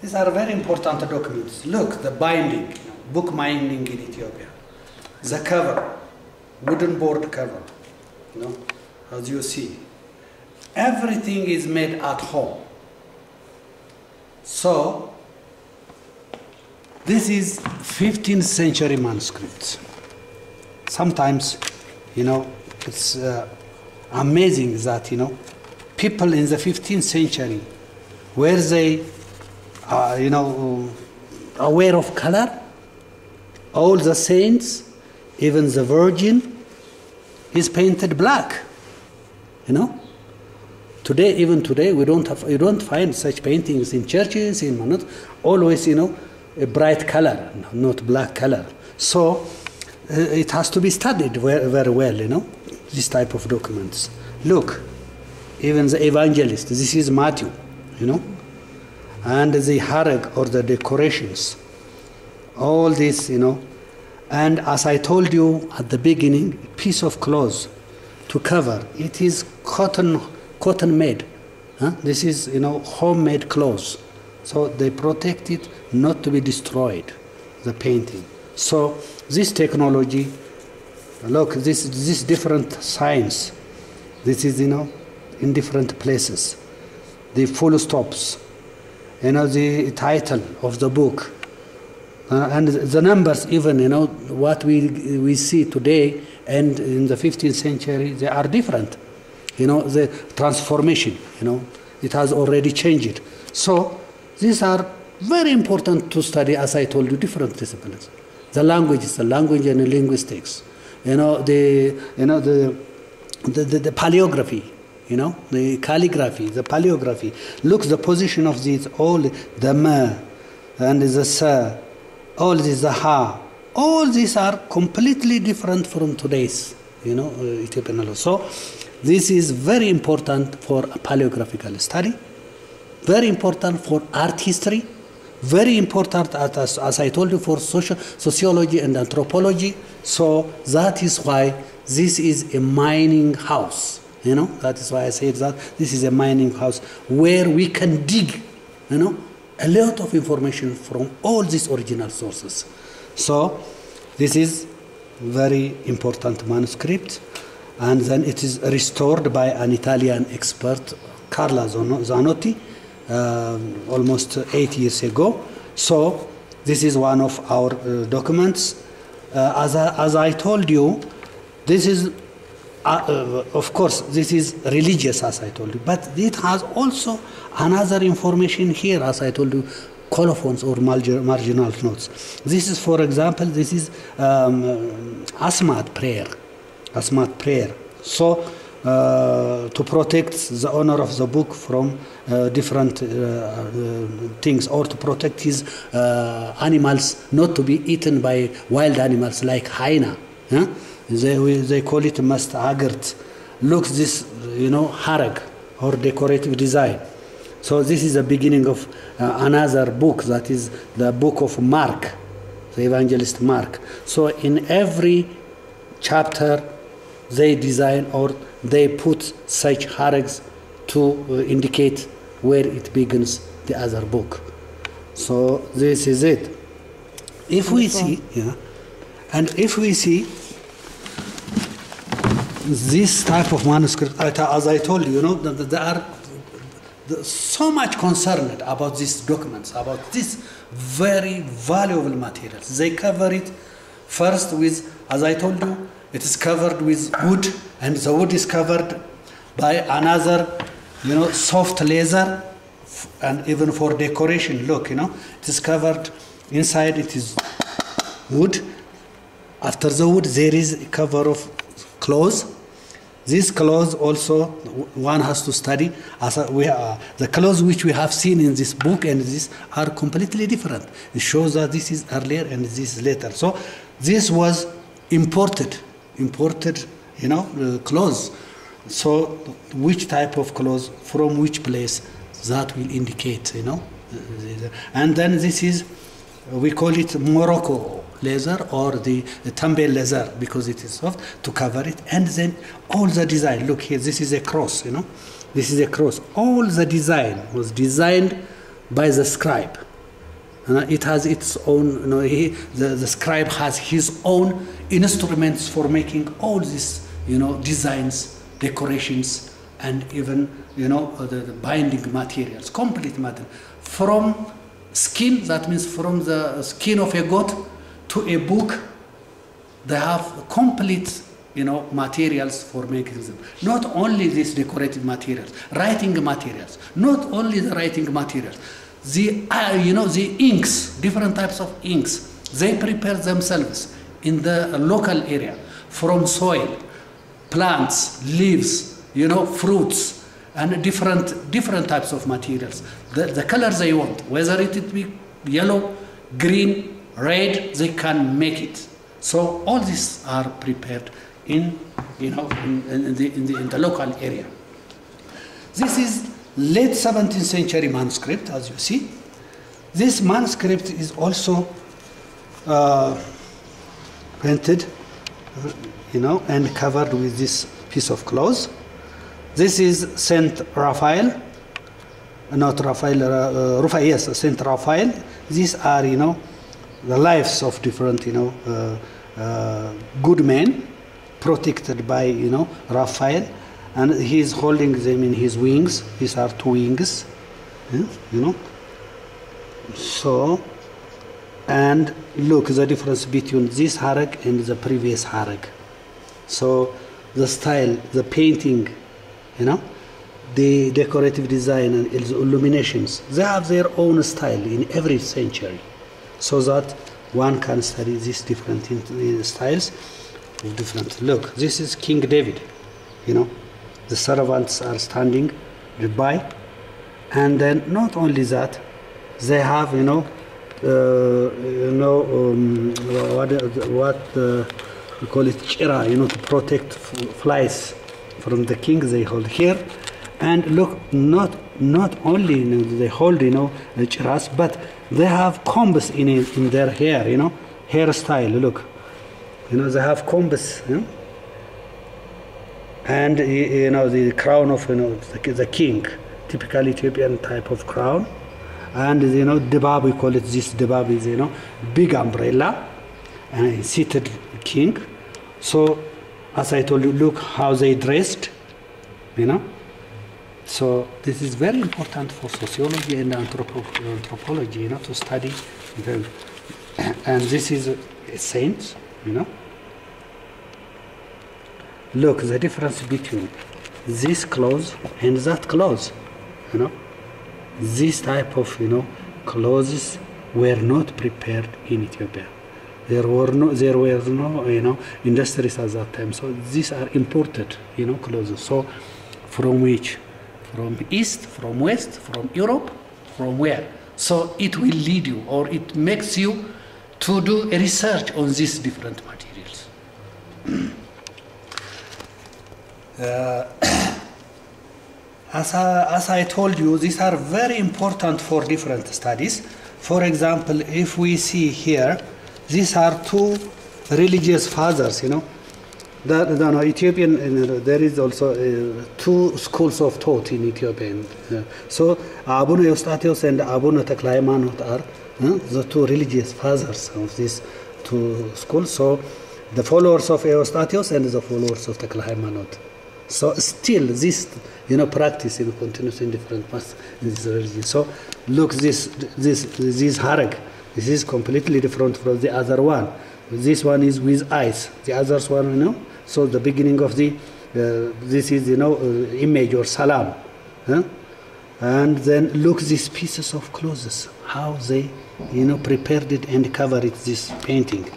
These are very important documents. Look, the binding, book binding in Ethiopia. The cover, wooden board cover, as you see. Everything is made at home. So, this is 15th century manuscripts. Sometimes, it's amazing that, people in the 15th century, were they, aware of color? All the saints, even the Virgin, is painted black. Today, even today, you don't find such paintings in churches, in Manut. Always, a bright color, not black color. So it has to be studied very well, this type of documents. Look, even the evangelist, this is Matthew, and the harag or the decorations, all this, and as I told you at the beginning, piece of cloth to cover, it is cotton made. This is, homemade clothes. So they protect it not to be destroyed, the painting. So this technology, look, this different science. This is, in different places. The full stops, the title of the book. And the numbers even, what we see today and in the 15th century, they are different. The transformation, it has already changed. So these are very important to study, as I told you, different disciplines. The languages, the language and linguistics, the paleography, the calligraphy, the paleography. Look, the position of these, all the ma and the sa, all these, the ha, all these are completely different from today's, Ethiopian law. So this is very important for paleographical study, very important for art history, very important, as I told you, for sociology and anthropology. So that is why this is a mining house. That is why I said that this is a mining house where we can dig, a lot of information from all these original sources. So this is very important manuscript, and then it is restored by an Italian expert, Carla Zanotti, almost 8 years ago. So this is one of our documents. As I told you, this is, of course, this is religious, as I told you, but it has also another information here, as I told you, colophons or marginal notes. This is, for example, this is Asmat prayer. So to protect the owner of the book from different things, or to protect his animals not to be eaten by wild animals like hyena. They call it mastagert. Look, this, harag or decorative design. So this is the beginning of another book, that is the book of Mark, the evangelist Mark. So in every chapter they design or they put such harags to indicate where it begins the other book. So this is it. If we see, and if we see this type of manuscript, as I told you, there are so much concerned about these documents, about this very valuable materials. They cover it first with, as I told you, it is covered with wood, and the wood is covered by another, soft leather, and even for decoration, look, it is covered inside, it is wood. After the wood, there is a cover of cloth. These clothes also, one has to study. The clothes which we have seen in this book and this are completely different. It shows that this is earlier and this is later. So this was imported, clothes. So which type of clothes, from which place, that will indicate, And then this is, we call it Morocco leather or the Tambay leather, because it is soft, to cover it. And then all the design, look here, this is a cross, This is a cross. All the design was designed by the scribe. It has its own, the scribe has his own instruments for making all these, designs, decorations, and even, the binding materials, complete material. From skin, that means from the skin of a goat to a book, they have complete, materials for making them. Not only these decorative materials, writing materials, not only the writing materials. The, the inks, different types of inks, they prepare themselves in the local area from soil, plants, leaves, fruits, and different types of materials. The colors they want, whether it be yellow, green, red, they can make it. So all these are prepared in the local area. This is late 17th century manuscript, as you see. This manuscript is also painted, and covered with this piece of cloth. This is Saint Raphael, not Raphael, yes, Saint Raphael. These are, the lives of different, good men, protected by, Raphael. And he's holding them in his wings. These are two wings, So, and look the difference between this harag and the previous harag. So, the style, the painting, the decorative design and the illuminations, they have their own style in every century, so that one can study these different styles of different. Look, this is King David, The servants are standing by, and then not only that, they have what we call it chira, to protect flies from the king. They hold here, and look, not only they hold chiras, but they have combs in their hair, hairstyle. Look, they have combs. And the crown of the king, typical Ethiopian type of crown, and debab, we call it this debab is big umbrella, and seated king. So as I told you, look how they dressed, So this is very important for sociology and anthropology, to study them. And this is a saint, Look, the difference between this clothes and that clothes, This type of, clothes were not prepared in Ethiopia. There were no, industries at that time. So these are imported, clothes. So from which? From East, from West, from Europe, from where? So it will lead you, or it makes you to do a research on these different materials. As I told you, these are very important for different studies. For example, if we see here, these are two religious fathers, Ethiopian, there is also two schools of thought in Ethiopia. So Abuna Eustathios and Abuna Takla Haymanot are the two religious fathers of these two schools. So the followers of Eustathios and the followers of Takla Haymanot. So still this practice continues in different parts in this religion. So look, this harag, this is completely different from the other one. This one is with eyes. The other one, So the beginning of the this is image or salam, and then look these pieces of clothes, how they prepared it and covered it. This painting.